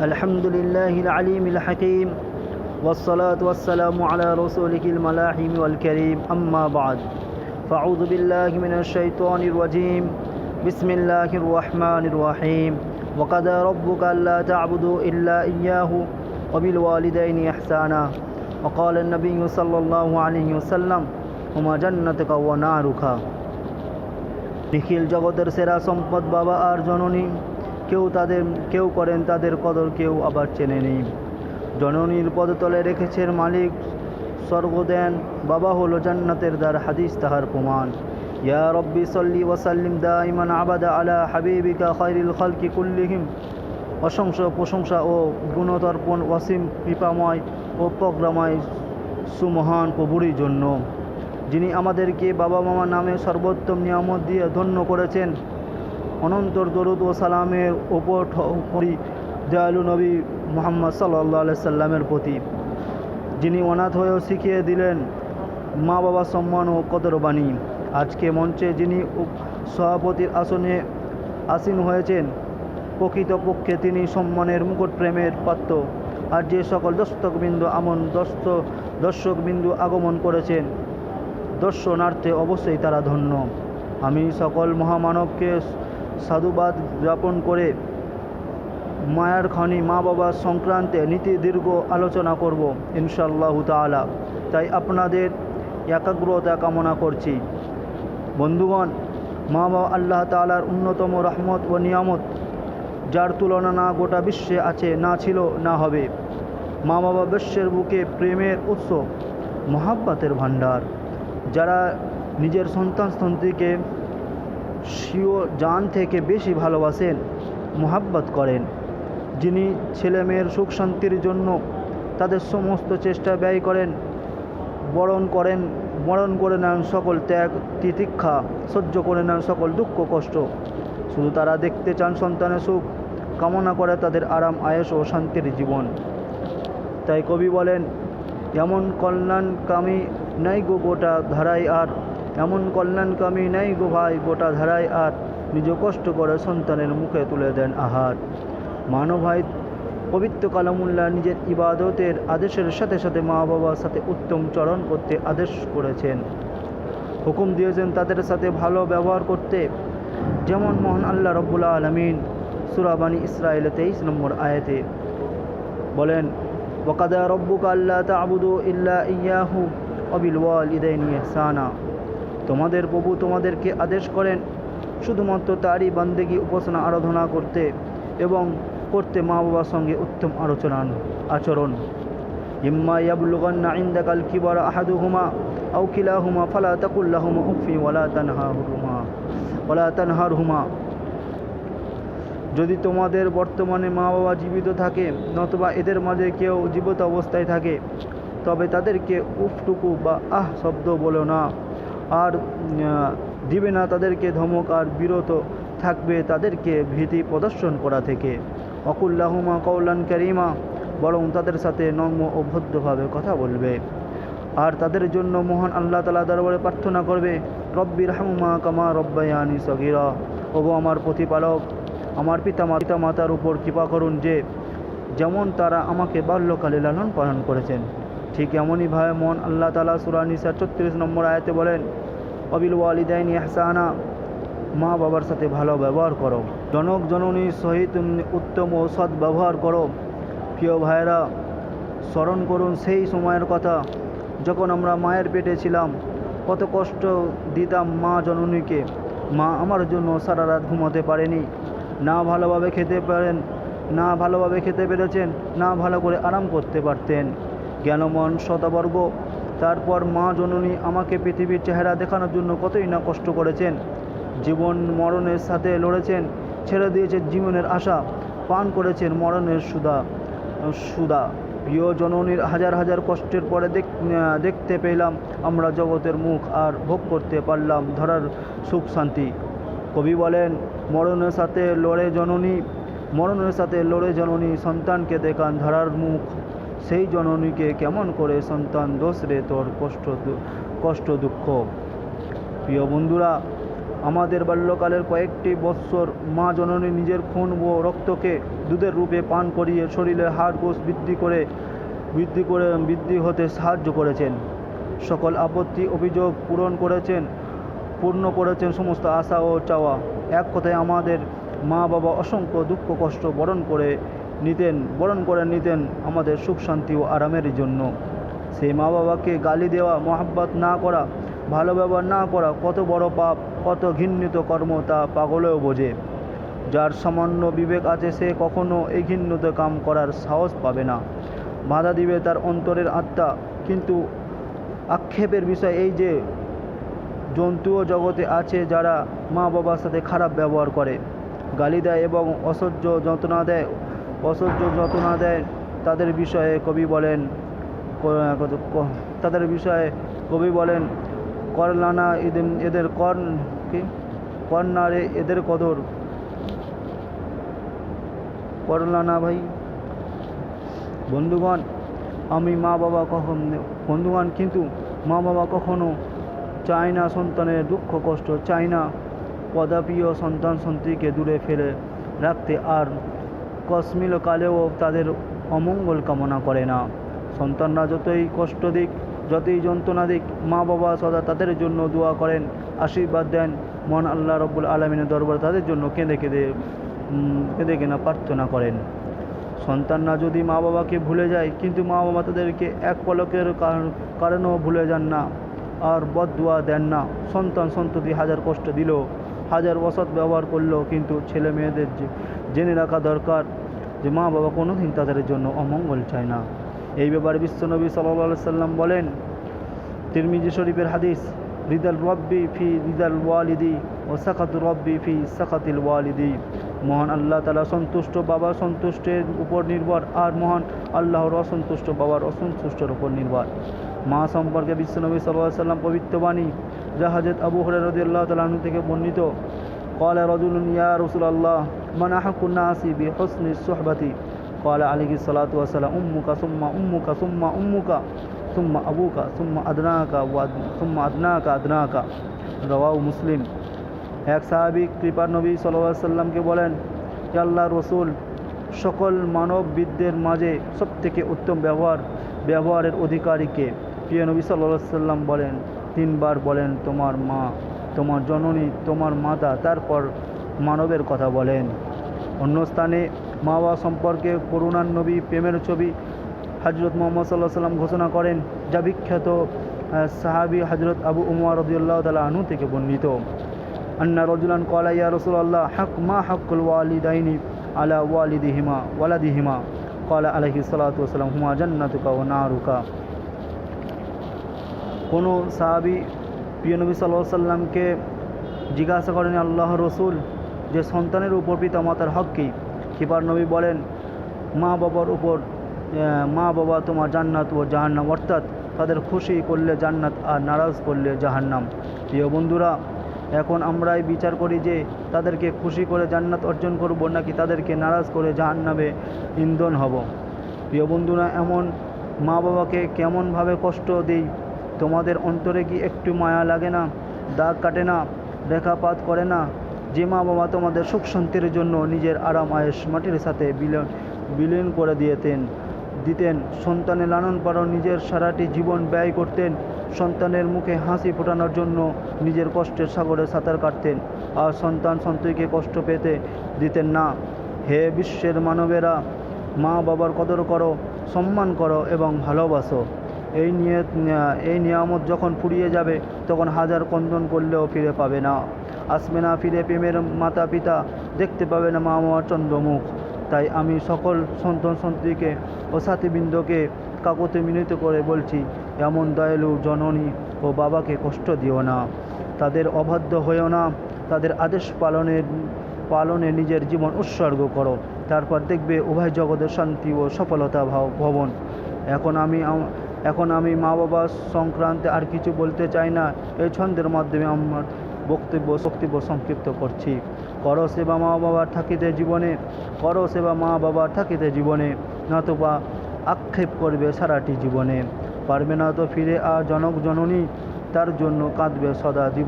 الحمد لله العليم الحكيم والصلاة والسلام على رسوله الملاحم والكريم أما بعد فأعوذ بالله من الشيطان الرجيم بسم الله الرحمن الرحيم وقضى ربك ألا تعبدوا إلا إياه وبالوالدين إحسانا وقال النبي صلى الله عليه وسلم هما جنتك ونارك নিখিল জগতের সেরা সম্পদ বাবা আর জননী। কেউ করেন তাদের কদর, কেউ আবার চেনে নেই। জননীর পদতলে রেখেছেন মালিক স্বর্গ দেন, বাবা হলো জান্নাতের দ্বার, হাদিস তাহার প্রমাণ। ইয়া রব্বি সাল্লি ওয়া সাল্লিম দাইমান আবাদা আলা হাবিবিকা খায়রিল খালকি কুল্লিহিম। অসংখ্য প্রশংসা ও গুণতর্পণ ওয়াসিম কৃপাময় ও প্রজ্ঞাময় সুমহান প্রভুরই জন্য, যিনি আমাদেরকে বাবা মামা নামে সর্বোত্তম নিয়ামত দিয়ে ধন্য করেছেন। অনন্তর দরুদ ও সালামের ওপর করি দয়ালু নবী মুহাম্মদ সাল্লাল্লাহু আলাইহি সাল্লামের প্রতি, যিনি অনাথ হয়েও শিখিয়ে দিলেন মা বাবা সম্মান ও কদরবাণী। আজকে মঞ্চে যিনি সভাপতির আসনে আসীন হয়েছেন, প্রকৃতপক্ষে তিনি সম্মানের মুকুট, প্রেমের পাত্র। আর যে সকল দর্শকবিন্দু আগমন করেছেন দর্শনার্থে, অবশ্যই তারা ধন্য। আমি সকল মহামানবকে সাধুবাদ জ্ঞাপন করে মায়ার খনি মা বাবার সংক্রান্তে নীতি দীর্ঘ আলোচনা করব ইনশাআল্লাহু তাআলা। তাই আপনাদের একাগ্রতা কামনা করছি। বন্ধুগণ, মা বাবা আল্লাহ তাআলার অন্যতম রহমত ও নিয়ামত, যার তুলনা না গোটা বিশ্বে আছে, না ছিল, না হবে। মা বাবা বিশ্বের বুকে প্রেমের উৎস, মহাব্বতের ভাণ্ডার। যারা নিজের সন্তানকে স্বীয় জান থেকে বেশি ভালোবাসেন, মহাব্বত করেন, যিনি ছেলে মেয়ের সুখ শান্তির জন্য তাদের সমস্ত চেষ্টা ব্যয় করেন, বরণ করে নেন সকল ত্যাগ তিতিক্ষা, সহ্য করে নেন সকল দুঃখ কষ্ট। শুধু তারা দেখতে চান সন্তানের সুখ, কামনা করে তাদের আরাম আয়েশ ও শান্তির জীবন। তাই কবি বলেন, এমন কল্যাণকামী নাই গো গোটা ধারায় আর, এমন কল্যাণকামী নাই গো ভাই গোটা ধারায় আর, নিজ কষ্ট করে সন্তানের মুখে তুলে দেন আহার। মানব ভাই পবিত্র কালামুল্লাহ নিজের ইবাদতের আদেশের সাথে সাথে মা বাবার সাথে উত্তম চরণ করতে আদেশ করেছেন, হুকুম দিয়েছেন তাদের সাথে ভালো ব্যবহার করতে। যেমন মহান আল্লাহ রব্বুল আলামিন সূরা বানী ইসরাঈল 23 নম্বর আয়াতে বলেন, ওয়াকাদা রব্বুকা আল্লা তা'বুদু ইল্লা ইয়্যাহু ওয়া বিল ওয়ালিদাইনি ইহসানা। তোমাদের প্রভু তোমাদেরকে আদেশ করেন শুধুমাত্র তারই বান্দেগি উপাসনা আরাধনা করতে এবং করতে মা বাবার সঙ্গে উত্তম আচরণ। ইম্মা ইয়াবলুগান্না ইনদাকাল কিবারা আহাদুহুমা আও কিলাহুমা ফালা তাকুল লাহুমা উফফি ওয়ালা তানহারহুমা। যদি তোমাদের বর্তমানে মা বাবা জীবিত থাকে, নতুবা এদের মাঝে কেউ জীবিত অবস্থায় থাকে, তবে তাদেরকে উফটুকু বা আহ শব্দ বলো না, আর দিবে না তাদেরকে ধমক, আর বিরত থাকবে তাদেরকে ভীতি প্রদর্শন করা থেকে। অকুল্লাহুমা কওলান কারীমা, বরং তাদের সাথে নম্র ও ভদ্রভাবে কথা বলবে। আর তাদের জন্য মহান আল্লাহ তাআলা দরবারে প্রার্থনা করবে, রব্বিরহামহুমা কামা রব্বায়ানি সগীরা। ওগো আমার প্রতিপালক, আমার পিতামাতার উপর কৃপা করুন, যে যেমন তারা আমাকে বাল্যকালে লালন পালন করেছেন, ঠিক এমনই ভাবে মহান আল্লাহ তাআলা সূরা নিসা 34 নম্বর আয়াতে বলেন, ওয়াবিল ওয়ালিদাইনি ইহসানা, মা বাবার সাথে ভালো ব্যবহার করো, জনক জননীর সহিত উত্তম ও সৎ ব্যবহার করো। প্রিয় ভাইরা, স্মরণ করুন সেই সময়ের কথা যখন আমরা মায়ের পেটে ছিলাম, কত কষ্ট দিতাম মা জননীকে। মা আমার জন্য সারা রাত ঘুমাতে পারেনি, না ভালোভাবে খেতে পেরেছেন, না ভালো করে আরাম করতে পারতেন। জ্ঞানমন শতবর্গ, তারপর মা জননী আমাকে পৃথিবীর চেহারা দেখানোর জন্য কতই না কষ্ট করেছেন। জীবন মরণের সাথে লড়েছেন, ছেড়ে দিয়েছেন জীবনের আশা, পান করেছেন মরণের সুধা। প্রিয় জননীর হাজার হাজার কষ্টের পরে দেখতে পেলাম আমরা জগতের মুখ, আর ভোগ করতে পারলাম ধরার সুখ শান্তি। কবি বলেন, মরণের সাথে লড়ে জননী সন্তানকে দেখান ধরার মুখ। সেই জননীকে কেমন করে সন্তান দোষ রে তোর কষ্ট দুঃখ। প্রিয় বন্ধুরা, আমাদের বাল্যকালের কয়েকটি বৎসর মা জননী নিজের খুন ও রক্তকে দুধের রূপে পান করিয়ে শরীরের হাড় কোষ বৃদ্ধি হতে সাহায্য করেছেন। সকল আপত্তি অভিযোগ পূর্ণ করেছেন সমস্ত আশা ও চাওয়া। এক কথায় আমাদের মা বাবা অসংখ্য দুঃখ কষ্ট বরণ করে নিতেন আমাদের সুখ শান্তি ও আরামের জন্য। সেই মা বাবাকে গালি দেওয়া, মহাব্বত না করা, ভালো ব্যবহার না করা কত বড় পাপ, কত ঘৃণিত কর্ম তা পাগলেও বোঝে। যার সামান্য বিবেক আছে সে কখনো এই ঘৃণিত কাম করার সাহস পাবে না, বাধা দিবে তার অন্তরের আত্মা। কিন্তু আক্ষেপের বিষয় এই যে জন্তুও জগতে আছে যারা মা বাবার সাথে খারাপ ব্যবহার করে, গালি দেয় এবং অসহ্য যন্ত্রণা দেয়। তাদের বিষয়ে কবি বলেন করলানা এদের কর্নারে এদের কদর করলানা ভাই। বন্ধুগণ কিন্তু মা বাবা কখনো চায় না সন্তানের দুঃখ কষ্ট, চায় না কদাপিও সন্তান সন্ততিকে দূরে ফেলে রাখতে, আর কসমিল কালেও তাদের অমঙ্গল কামনা করে না। সন্তানরা যতই কষ্ট দিক, যতই যন্ত্রণা দিক, মা বাবা সদা তাদের জন্য দোয়া করেন, আশীর্বাদ দেন। মন আল্লাহ রব্বুল আলমিনের দরবারে তাদের জন্য কেঁদে কেঁদে প্রার্থনা করেন। সন্তানরা যদি মা বাবাকে ভুলে যায়, কিন্তু মা বাবা তাদেরকে এক পলকের কারণেও ভুলে যান না আর বদদুয়া দেন না। সন্তান সন্ততি হাজার কষ্ট দিল, হাজার অসৎ ব্যবহার করলো, কিন্তু ছেলে মেয়েদের জেনে রাখা দরকার যে মা বাবা কোনোদিন তাদের জন্য অমঙ্গল চায় না। এই ব্যাপারে বিশ্বনবী সাল্লাল্লাহু আলাইহি সাল্লাম বলেন, তিরমিজি শরীফের হাদিস, রিদাল রব্বি ফি রিদাল ওয়ালিদি ও সাখাতুর রব্বি ফি সাখাতিল ওয়ালিদি। মহান আল্লাহ তাআলা সন্তুষ্ট বাবার সন্তুষ্টের উপর নির্ভর, আর মহান আল্লাহর অসন্তুষ্ট বাবার অসন্তুষ্টের উপর নির্ভর। মা সম্পর্কে বিশ্বনবী সাল্লাল্লাহু আলাইহি সাল্লাম পবিত্র বাণী, যা হযরত আবু হুরায়রা রাদিয়াল্লাহু তাআলা আনহু থেকে বর্ণিত, قال رجل يا رسول الله من أحق الناس بحسن الصحبة قال عليه الصلاة والسلام أمك ثم أمك ثم أمك ثم أبوك ثم أدناك أدناك রাওয়াহু মুসলিম। এক সাহাবী কৃপার নবী সাল্লাল্লাহু আলাইহি সাল্লামকে বলেন, হে আল্লাহর রাসূল, সকল মানববিদদের মাঝে সবথেকে উত্তম ব্যবহারের অধিকারীকে? প্রিয় নবী সাল্লাল্লাহু আলাইহি সাল্লাম বলেন, তিনবার বলেন, তোমার মা, তোমার জননী, তোমার মাতা, তারপর মানবের কথা বলেন। অন্য স্থানে মা বাবা সম্পর্কে করুণার নবী, প্রেমের ছবি হযরত মুহাম্মদ সাল্লাল্লাহু আলাইহি সাল্লাম ঘোষণা করেন, যা বিখ্যাত সাহাবী হযরত আবু উমার রাদিয়াল্লাহু তাআলা আনহু থেকে বর্ণিত। আন্না রাজুলান ক্বালা ইয়া রাসূলুল্লাহ মা হাক্কুল ওয়ালিদাইনি আলা ওয়ালাদিহিমা ক্বালা আলাইহিস সালাতু ওয়াস সালাম হুমা জান্নাতুকা ওয়া নারুকা। কোনো সাহাবী প্রিয় নবী সাল্লাল্লাহু আলাইহি সাল্লামকে জিজ্ঞাসা করেন, আল্লাহর রাসূল, যে সন্তানের উপর পিতামাতার হক কী? কৃপার নবী বলেন, মা বাবা তোমার জান্নাত ও জাহান্নাম, অর্থাৎ তাদের খুশি করলে জান্নাত আর নারাজ করলে জাহান্নাম। প্রিয় বন্ধুরা, এখন আমরাই বিচার করি যে তাদেরকে খুশি করে জান্নাত অর্জন করব, নাকি তাদেরকে নারাজ করে জাহান্নামে ইন্ধন হব। প্রিয় বন্ধুরা, এমন মা বাবাকে কেমনভাবে কষ্ট দিই, তোমাদের অন্তরে কি একটু মায়া লাগে না? দাগ কাটে না? রেখাপাত করে না? যে মা বাবা তোমাদের সুখ শান্তির জন্য নিজের আরাম আয়েশ মাটির সাথে বিলীন করে দিতেন, সন্তানের লালন পালন নিজের সারাটি জীবন ব্যয় করতেন, সন্তানের মুখে হাসি ফোটানোর জন্য নিজের কষ্টের সাগরে সাঁতার কাটতেন, আর সন্তান সন্ততিকে কষ্ট পেতে দিতেন না। হে বিশ্বের মানবেরা, মা বাবার কদর করো, সম্মান করো এবং ভালোবাসো। এই নিয়ামত যখন ফুরিয়ে যাবে, তখন হাজার কন্দন করলেও ফিরে পাবে না, আসবে না ফিরে প্রেমের মাতা পিতা, দেখতে পাবে না মা বাবার চন্দ্রমুখ। তাই আমি সকল সন্তান সন্ততিকে ও সাথীবৃন্দকে কাকুতি মিনতি করে বলছি, এমন দয়ালু জননী ও বাবাকে কষ্ট দিও না, তাদের অবাধ্য হয়েও না, তাদের আদেশ পালনে নিজের জীবন উৎসর্গ করো। তারপর দেখবে উভয় জগতের শান্তি ও সফলতা ভবন। এখন আমি মা বাবা সংক্রান্তে আর কিছু বলতে চাই না। এই ছন্দের মাধ্যমে আমার বক্তব্য সংক্ষিপ্ত করছি। করো সেবা মা বাবার থাকিতে জীবনে, নতুবা আক্ষেপ করবে সারাটি জীবনে। পারবে না তো ফিরে আর জনক জননী, তার জন্য কাঁদবে সদা জীবন।